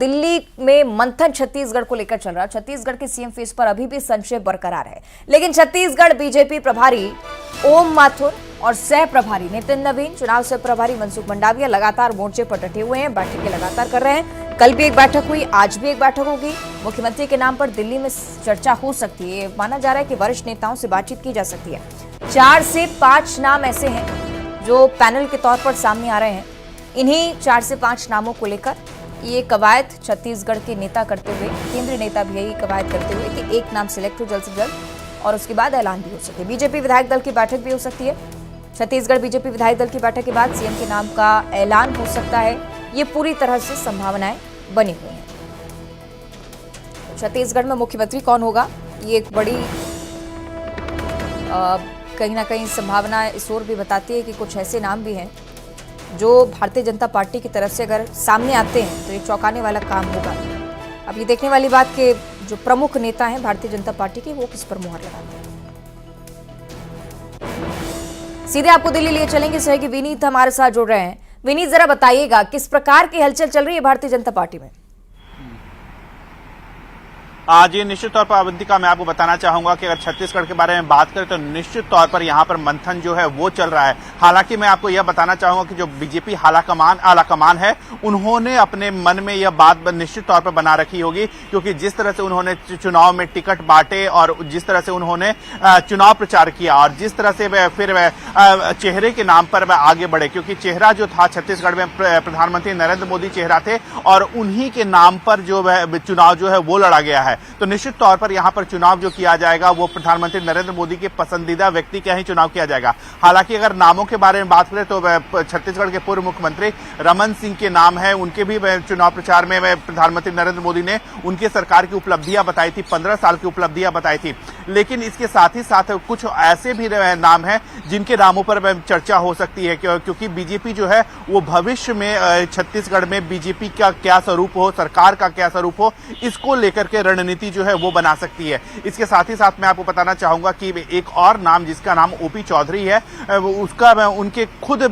दिल्ली में मंथन छत्तीसगढ़ को लेकर चल रहा। छत्तीसगढ़ के सीएम फेस पर अभी भी संशय बरकरार है, लेकिन छत्तीसगढ़ बीजेपी प्रभारी ओम माथुर और सह प्रभारी नितिन नवीन, चुनाव सह प्रभारी मनसुख मंडाविया लगातार मोर्चे पर डटे हुए हैं, बैठकें लगातार कर रहे हैं। कल भी एक बैठक हुई, आज भी एक बैठक होगी। मुख्यमंत्री के नाम पर दिल्ली में चर्चा हो सकती है। माना जा रहा है कि वरिष्ठ नेताओं से बातचीत की जा सकती है। 4 से 5 नाम ऐसे हैं जो पैनल के तौर पर सामने आ रहे हैं। इन्हीं 4 से 5 नामों को लेकर ये कवायद छत्तीसगढ़ के नेता करते हुए, केंद्रीय नेता भी यही कवायद करते हुए कि एक नाम सिलेक्ट हो जल्द से जल्द और उसके बाद ऐलान भी हो सके। बीजेपी विधायक दल की बैठक भी हो सकती है। छत्तीसगढ़ बीजेपी विधायक दल की बैठक के बाद सीएम के नाम का ऐलान हो सकता है। ये पूरी तरह से संभावनाएं बनी हुई हैं। तो छत्तीसगढ़ में मुख्यमंत्री कौन होगा, ये एक बड़ी कहीं ना कहीं संभावना इस ओर भी बताती है कि कुछ ऐसे नाम भी हैं जो भारतीय जनता पार्टी की तरफ से अगर सामने आते हैं तो ये चौंकाने वाला काम होगा। अब ये देखने वाली बात कि जो प्रमुख नेता हैं भारतीय जनता पार्टी के, वो किस पर मुहर लगाते हैं। सीधे आपको दिल्ली लिए चलेंगे, सहयोगी विनीत हमारे साथ जुड़ रहे हैं। विनीत, जरा बताइएगा किस प्रकार की हलचल चल रही है भारतीय जनता पार्टी में। जी, निश्चित तौर पर अवंतिका, मैं आपको बताना चाहूंगा कि अगर छत्तीसगढ़ के बारे में बात करें तो निश्चित तौर पर यहां पर मंथन जो है वो चल रहा है। हालांकि मैं आपको यह बताना चाहूंगा कि जो बीजेपी आलाकमान है, उन्होंने अपने मन में यह बात निश्चित तौर पर बना रखी होगी, क्योंकि जिस तरह से उन्होंने चुनाव में टिकट बांटे और जिस तरह से उन्होंने चुनाव प्रचार किया और जिस तरह से फिर चेहरे के नाम पर आगे बढ़े, क्योंकि चेहरा जो था छत्तीसगढ़ में प्रधानमंत्री नरेंद्र मोदी चेहरा थे और उन्हीं के नाम पर जो चुनाव जो है वो लड़ा गया है। तो निश्चित तौर पर यहां पर चुनाव जो किया जाएगा वो प्रधानमंत्री नरेंद्र मोदी के पसंदीदा व्यक्ति का ही चुनाव किया जाएगा। हालांकि अगर नामों के बारे में बात करें तो छत्तीसगढ़ के पूर्व मुख्यमंत्री रमन सिंह के नाम है। उनके भी चुनाव प्रचार में प्रधानमंत्री नरेंद्र मोदी ने उनके सरकार की उपलब्धियां बताई थी, 15 साल की उपलब्धियां बताई थी। लेकिन इसके साथ ही साथ कुछ ऐसे भी नाम हैं जिनके नामों पर चर्चा हो सकती है, क्योंकि बीजेपी जो है वो भविष्य में छत्तीसगढ़ में बीजेपी का क्या स्वरूप हो, सरकार का क्या स्वरूप हो, इसको लेकर के रणनीति जो है वो बना सकती है। इसके साथ ही साथ मैं आपको बताना चाहूंगा कि एक और नाम जिसका नाम ओपी चौधरी है, उसका उनके खुद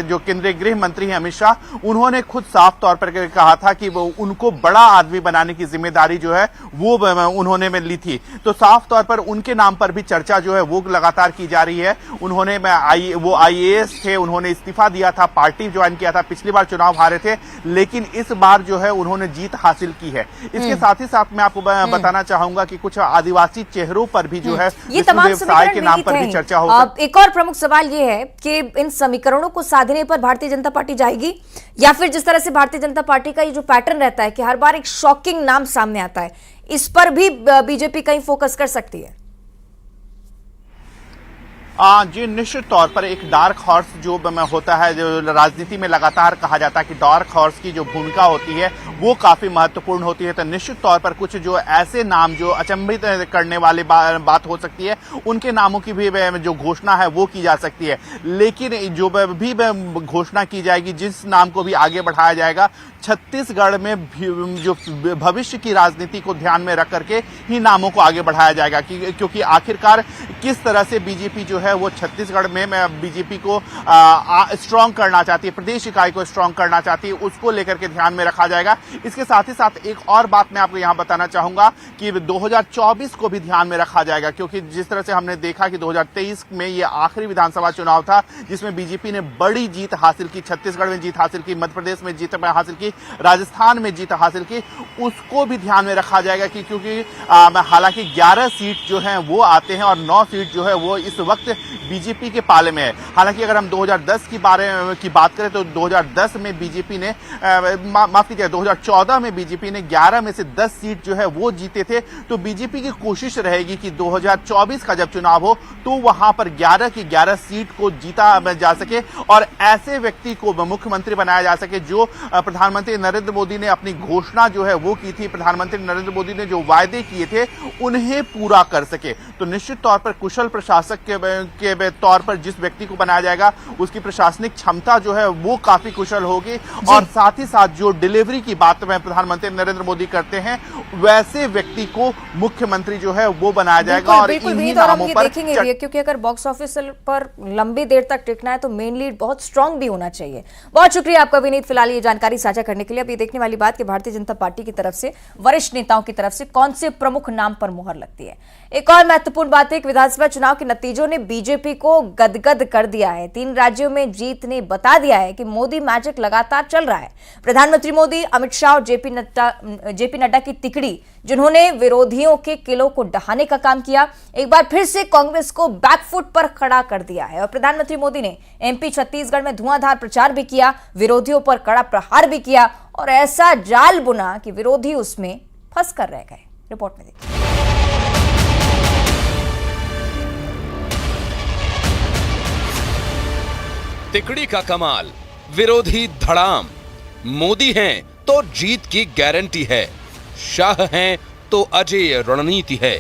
जो केंद्रीय गृह मंत्री हैं अमित शाह, उन्होंने खुद साफ तौर पर कहा था कि वो उनको बड़ा आदमी बनाने की जिम्मेदारी जो है वो उन्होंने ली थी। तो साफ तौर पर उनके नाम पर भी चर्चा जो है वो लगातार की जा रही है। उन्होंने वो IAS थे, उन्होंने इस्तीफा दिया था, पार्टी ज्वाइन किया था, पिछली बार चुनाव हारे थे, लेकिन इस बार जो है उन्होंने जीत हासिल की है। इसके साथ ही साथ मैं आपको बताना चाहूंगा कि कुछ आदिवासी चेहरों पर भी जो है ये तमाम व्यवसाय के नाम पर भी चर्चा हो। एक और प्रमुख सवाल ये है कि इन समीकरणों को साधने पर भारतीय जनता पार्टी जाएगी, या फिर जिस तरह से भारतीय जनता पार्टी का ये जो पैटर्न रहता है कि हर बार एक शॉकिंग नाम सामने आता है, इस पर भी बीजेपी कहीं फोकस कर सकती है। जी, निश्चित तौर पर एक डार्क हॉर्स जो होता है, जो राजनीति में लगातार कहा जाता है कि डार्क हॉर्स की जो भूमिका होती है वो काफी महत्वपूर्ण होती है। तो निश्चित तौर पर कुछ जो ऐसे नाम जो अचंभित करने वाली बात हो सकती है, उनके नामों की भी जो घोषणा है वो की जा सकती है। लेकिन जो भी घोषणा की जाएगी, जिस नाम को भी आगे बढ़ाया जाएगा, छत्तीसगढ़ में जो भविष्य की राजनीति को ध्यान में रख करके ही नामों को आगे बढ़ाया जाएगा, क्योंकि आखिरकार किस तरह से बीजेपी जो है वो छत्तीसगढ़ में बीजेपी को स्ट्रांग करना चाहती है, प्रदेश इकाई को स्ट्रांग करना चाहती है, उसको लेकर के ध्यान में रखा जाएगा। इसके साथ ही साथ एक और बात मैं आपको यहां बताना चाहूंगा कि 2024 को भी ध्यान में रखा जाएगा, क्योंकि जिस तरह से हमने देखा कि 2023 में ये आखिरी विधानसभा चुनाव था जिसमें बीजेपी ने बड़ी जीत हासिल की, छत्तीसगढ़ में जीत हासिल की, मध्य प्रदेश में जीत हासिल की, राजस्थान में जीत हासिल की, उसको भी ध्यान में रखा जाएगा क्योंकि हालांकि 11 सीट जो है वो आते हैं और 9 सीट जो है वो इस वक्त बीजेपी के पाले में है। हालांकि अगर हम 2010 की बात करें तो 2010 में बीजेपी ने माफ कीजिए 2014 में बीजेपी ने 11 में से 10 सीट जो है वो जीते थे। तो बीजेपी की कोशिश रहेगी कि 2024 का जब चुनाव हो तो वहां पर 11 की 11 सीट को जीता जा सके और ऐसे व्यक्ति को मुख्यमंत्री बनाया जा सके जो प्रधानमंत्री नरेंद्र मोदी ने अपनी घोषणा जो है वो की थी, प्रधानमंत्री नरेंद्र मोदी ने जो वायदे किए थे उन्हें पूरा कर सके। तो निश्चित तौर पर कुशल प्रशासक के तौर पर जिस व्यक्ति को बनाया जाएगा उसकी प्रशासनिक क्षमता जो है वो काफी कुशल होगी और साथ ही साथ जो डिलीवरी की बात में प्रधानमंत्री नरेंद्र मोदी करते हैं वैसे व्यक्ति को मुख्यमंत्री जो है वो बनाया जाएगा। और इन्हीं नामों पर देखेंगे क्योंकि अगर बॉक्स ऑफिस पर लंबी देर तक टिकना है तो मेन लीड बहुत स्ट्रांग भी होना चाहिए। बहुत शुक्रिया आपका विनीत, फिलहाल ये जानकारी साझा करने के लिए अब ये देखने वाली बात कि भारतीय जनता पार्टी की तरफ से, वरिष्ठ नेताओं की तरफ से कौन से प्रमुख नाम पर मुहर लगती है। एक और महत्वपूर्ण बात है कि विधानसभा चुनाव के नतीजों ने बीजेपी को गदगद कर दिया है। 3 राज्यों में जीत ने बता दिया है कि मोदी मैजिक लगातार चल रहा है। प्रधानमंत्री मोदी, अमित शाह और जेपी नड्डा की तिकड़ी, जिन्होंने विरोधियों के किलों को ढहाने का काम किया, एक बार फिर से कांग्रेस को बैकफुट पर खड़ा कर दिया है। और प्रधानमंत्री मोदी ने एमपी छत्तीसगढ़ में धुआंधार प्रचार भी किया, विरोधियों पर कड़ा प्रहार भी किया और ऐसा जाल बुना कि विरोधी उसमें फंस कर रह गए। रिपोर्ट में देखिए। तिकड़ी का कमाल, विरोधी धड़ाम। मोदी हैं तो जीत की गारंटी है, शाह हैं तो अजय रणनीति है,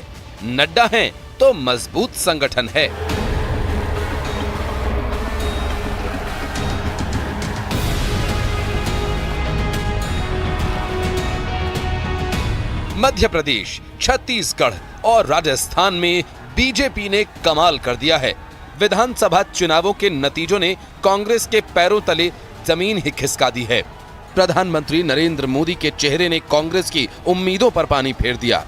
नड्डा हैं तो मजबूत संगठन है। मध्य प्रदेश, छत्तीसगढ़ और राजस्थान में बीजेपी ने कमाल कर दिया है। विधानसभा चुनावों के नतीजों ने कांग्रेस के पैरों तले जमीन ही खिसका दी है। प्रधानमंत्री नरेंद्र मोदी के चेहरे ने कांग्रेस की उम्मीदों पर पानी फेर दिया।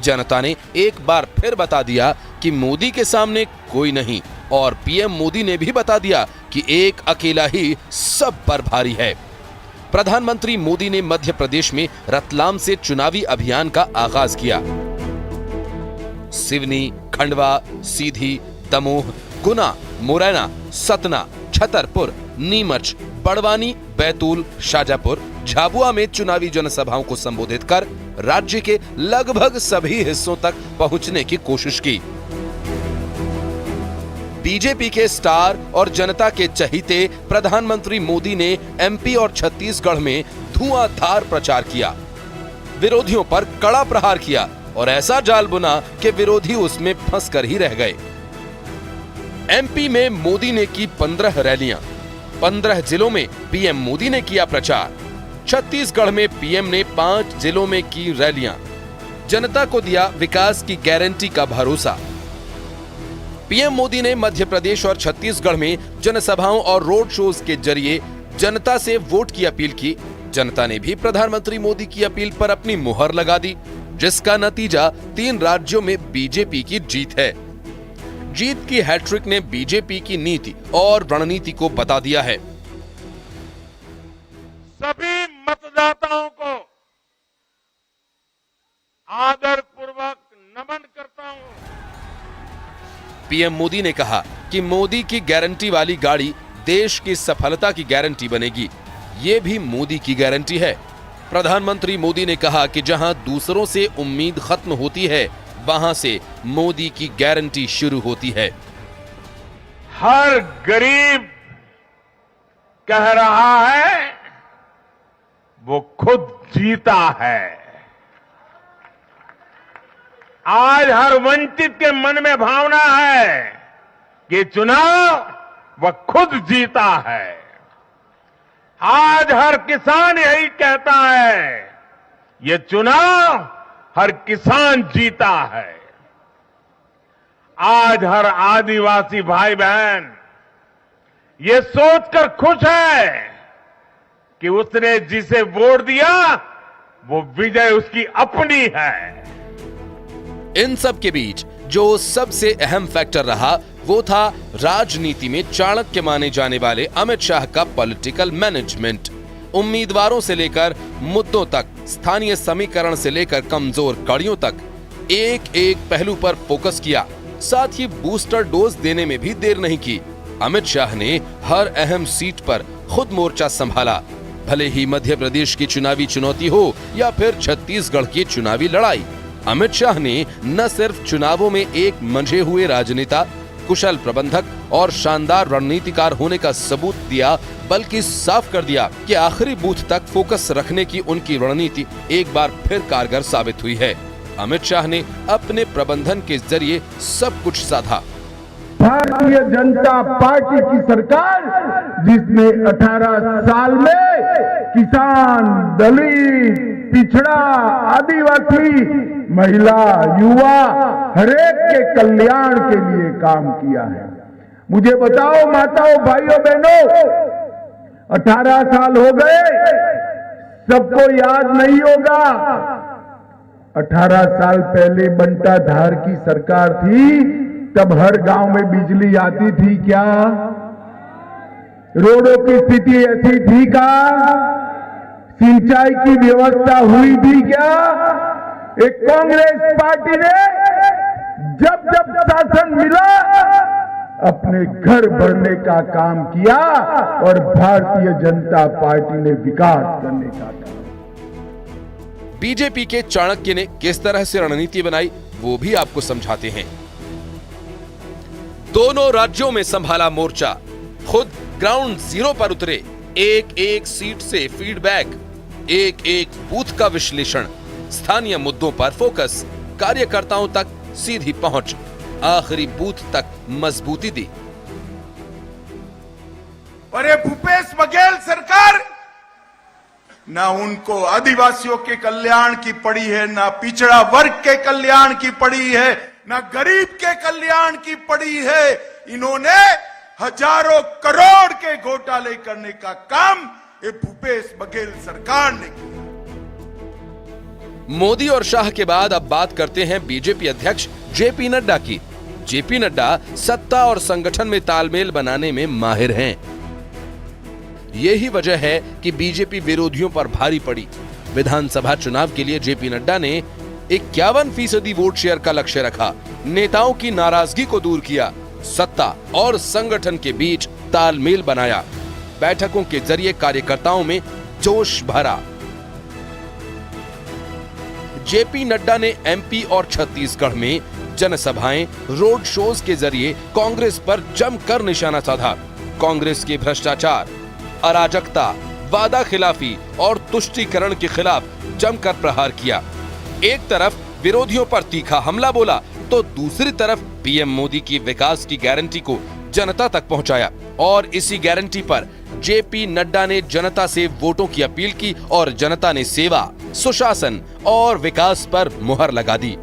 जनता ने एक बार फिर बता दिया कि मोदी के सामने कोई नहीं और पीएम मोदी ने भी बता दिया कि एक अकेला ही सब पर भारी है। प्रधानमंत्री मोदी ने मध्य प्रदेश में रतलाम से चुनावी अभियान का आगाज किया। सिवनी, खंडवा, सीधी, दमोह, गुना, मुरैना, सतना, छतरपुर, नीमच, बड़वानी, बैतूल, शाजापुर, झाबुआ में चुनावी जनसभाओं को संबोधित कर राज्य के लगभग सभी हिस्सों तक पहुंचने की कोशिश की। बीजेपी के स्टार और जनता के चहीते प्रधानमंत्री मोदी ने एमपी और छत्तीसगढ़ में धुआंधार प्रचार किया, विरोधियों पर कड़ा प्रहार किया और ऐसा जाल बुना कि विरोधी उसमें फंस कर ही रह गए। एमपी में मोदी ने की 15 रैलियां, 15 जिलों में पीएम मोदी ने किया प्रचार। छत्तीसगढ़ में पीएम ने 5 जिलों में की रैलियां, जनता को दिया विकास की गारंटी का भरोसा। पीएम मोदी ने मध्य प्रदेश और छत्तीसगढ़ में जनसभाओं और रोड शोज के जरिए जनता से वोट की अपील की। जनता ने भी प्रधानमंत्री मोदी की अपील पर अपनी मुहर लगा दी, जिसका नतीजा 3 राज्यों में बीजेपी की जीत है। जीत की हैट्रिक ने बीजेपी की नीति और रणनीति को बता दिया है। सभी मतदाताओं को आदरपूर्वक नमन करता हूं। पीएम मोदी ने कहा कि मोदी की गारंटी वाली गाड़ी देश की सफलता की गारंटी बनेगी। ये भी मोदी की गारंटी है। प्रधानमंत्री मोदी ने कहा कि जहां दूसरों से उम्मीद खत्म होती है, वहां से मोदी की गारंटी शुरू होती है। हर गरीब कह रहा है वो खुद जीता है। आज हर वंचित के मन में भावना है कि चुनाव वह खुद जीता है। आज हर किसान यही कहता है, ये चुनाव हर किसान जीता है। आज हर आदिवासी भाई बहन ये सोचकर खुश है कि उसने जिसे वोट दिया वो विजय उसकी अपनी है। इन सब के बीच जो सबसे अहम फैक्टर रहा वो था राजनीति में चाणक्य माने जाने वाले अमित शाह का पॉलिटिकल मैनेजमेंट। उम्मीदवारों से लेकर मुद्दों तक, स्थानीय समीकरण से लेकर कमजोर कड़ियों तक एक एक पहलू पर फोकस किया। साथ ही बूस्टर डोज देने में भी देर नहीं की। अमित शाह ने हर अहम सीट पर खुद मोर्चा संभाला, भले ही मध्य प्रदेश की चुनावी चुनौती हो या फिर छत्तीसगढ़ की चुनावी लड़ाई। अमित शाह ने न सिर्फ चुनावों में एक मंझे हुए राजनेता, कुशल प्रबंधक और शानदार रणनीतिकार होने का सबूत दिया, बल्कि साफ कर दिया कि आखिरी बूथ तक फोकस रखने की उनकी रणनीति एक बार फिर कारगर साबित हुई है। अमित शाह ने अपने प्रबंधन के जरिए सब कुछ साधा। भारतीय जनता पार्टी की सरकार जिसने 18 साल में किसान, दलित, पिछड़ा, आदिवासी, महिला, युवा हरेक के कल्याण के लिए काम किया है। मुझे बताओ माताओं, भाइयों, बहनों, 18 साल हो गए, सबको याद नहीं होगा, 18 साल पहले बंटा धार की सरकार थी, तब हर गांव में बिजली आती थी क्या? रोडों की स्थिति ऐसी थी क्या? सिंचाई की व्यवस्था हुई थी क्या? एक कांग्रेस पार्टी ने जब जब शासन मिला अपने घर भरने का काम किया और भारतीय जनता पार्टी ने विकास करने का काम। बीजेपी के चाणक्य ने किस तरह से रणनीति बनाई वो भी आपको समझाते हैं। दोनों राज्यों में संभाला मोर्चा, खुद ग्राउंड जीरो पर उतरे, एक एक सीट से फीडबैक, एक एक बूथ का विश्लेषण, स्थानीय मुद्दों पर फोकस, कार्यकर्ताओं तक सीधी पहुंच, आखिरी बूथ तक मजबूती दी। और ये भूपेश बघेल सरकार ना उनको आदिवासियों के कल्याण की पड़ी है, ना पिछड़ा वर्ग के कल्याण की पड़ी है, ना गरीब के कल्याण की पड़ी है। इन्होंने हजारों करोड़ के घोटाले करने का काम ये भूपेश बघेल सरकार ने किया। मोदी और शाह के बाद अब बात करते हैं बीजेपी अध्यक्ष जेपी नड्डा की। जेपी नड्डा सत्ता और संगठन में तालमेल बनाने में माहिर हैं। यही वजह है कि बीजेपी विरोधियों पर भारी पड़ी। विधानसभा चुनाव के लिए जेपी नड्डा ने 51% वोट शेयर का लक्ष्य रखा, नेताओं की नाराजगी को दूर किया, सत्ता और संगठन के बीच तालमेल बनाया, बैठकों के जरिए कार्यकर्ताओं में जोश भरा। जेपी नड्डा ने एमपी और छत्तीसगढ़ में जनसभाएं, रोड शोज के जरिए कांग्रेस पर जमकर निशाना साधा। कांग्रेस के भ्रष्टाचार, अराजकता, वादा खिलाफी और तुष्टीकरण के खिलाफ जमकर प्रहार किया। एक तरफ विरोधियों पर तीखा हमला बोला तो दूसरी तरफ पीएम मोदी की विकास की गारंटी को जनता तक पहुंचाया और इसी गारंटी पर जेपी नड्डा ने जनता से वोटों की अपील की और जनता ने सेवा, सुशासन और विकास पर मुहर लगा दी।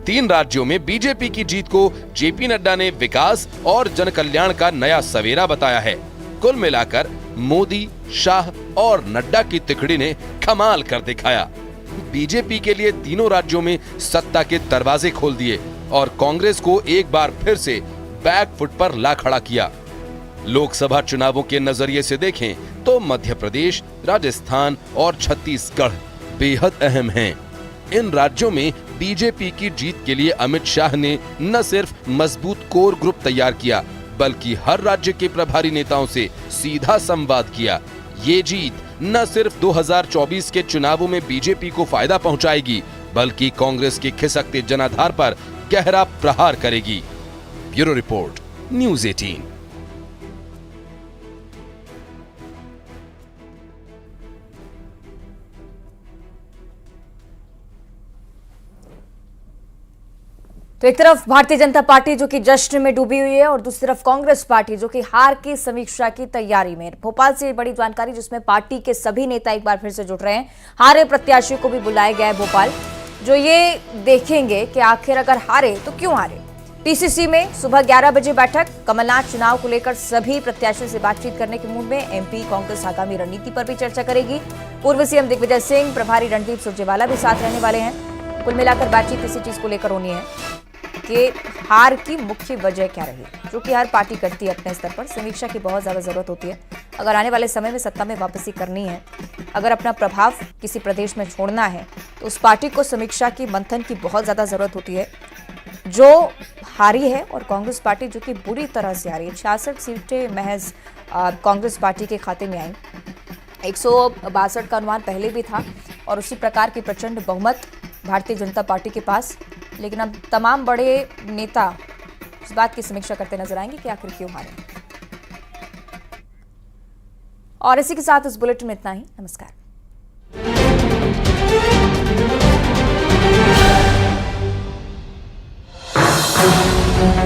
3 राज्यों में बीजेपी की जीत को जेपी नड्डा ने विकास और जनकल्याण का नया सवेरा बताया है। कुल मिलाकर मोदी, शाह और नड्डा की तिकड़ी ने कमाल कर दिखाया। बीजेपी के लिए तीनों राज्यों में सत्ता के दरवाजे खोल दिए और कांग्रेस को एक बार फिर से बैक फुट पर ला खड़ा किया। लोकसभा चुनावों के नजरिए से देखें तो मध्य प्रदेश, राजस्थान और छत्तीसगढ़ बेहद अहम हैं। इन राज्यों में बीजेपी की जीत के लिए अमित शाह ने न सिर्फ मजबूत कोर ग्रुप तैयार किया बल्कि हर राज्य के प्रभारी नेताओं से सीधा संवाद किया। ये जीत न सिर्फ 2024 के चुनावों में बीजेपी को फायदा पहुंचाएगी बल्कि कांग्रेस के खिसकते जनाधार पर गहरा प्रहार करेगी। Bureau report, news 18। तो एक तरफ भारतीय जनता पार्टी जो कि जश्न में डूबी हुई है और दूसरी तरफ कांग्रेस पार्टी जो कि हार की समीक्षा की तैयारी में। भोपाल से बड़ी जानकारी जिसमें पार्टी के सभी नेता एक बार फिर से जुट रहे हैं। हारे प्रत्याशियों को भी बुलाया गया है भोपाल, जो ये देखेंगे कि आखिर अगर हारे तो क्यों हारे। पीसीसी में सुबह 11 बजे बैठक। कमलनाथ चुनाव को लेकर सभी प्रत्याशियों से बातचीत करने के मूड में। एमपी कांग्रेस आगामी रणनीति पर भी चर्चा करेगी। पूर्व सीएम दिग्विजय सिंह, प्रभारी रणदीप सुरजेवाला भी साथ रहने वाले हैं। कुल मिलाकर बातचीत इसी चीज को लेकर होनी है कि हार की मुख्य वजह क्या रही, जो कि हर पार्टी करती है अपने स्तर पर। समीक्षा की बहुत ज्यादा जरूरत होती है। अगर आने वाले समय में सत्ता में वापसी करनी है, अगर अपना प्रभाव किसी प्रदेश में छोड़ना है, तो उस पार्टी को समीक्षा की, मंथन की बहुत ज्यादा जरूरत होती है। जो हारी है और कांग्रेस पार्टी जो कि बुरी तरह से हारी है, 66 सीटें महज कांग्रेस पार्टी के खाते में आई। 162 का अनुमान पहले भी था और उसी प्रकार की प्रचंड बहुमत भारतीय जनता पार्टी के पास। लेकिन अब तमाम बड़े नेता इस बात की समीक्षा करते नजर आएंगे कि आखिर क्यों हारे। और इसी के साथ इस बुलेटिन में इतना ही। नमस्कार।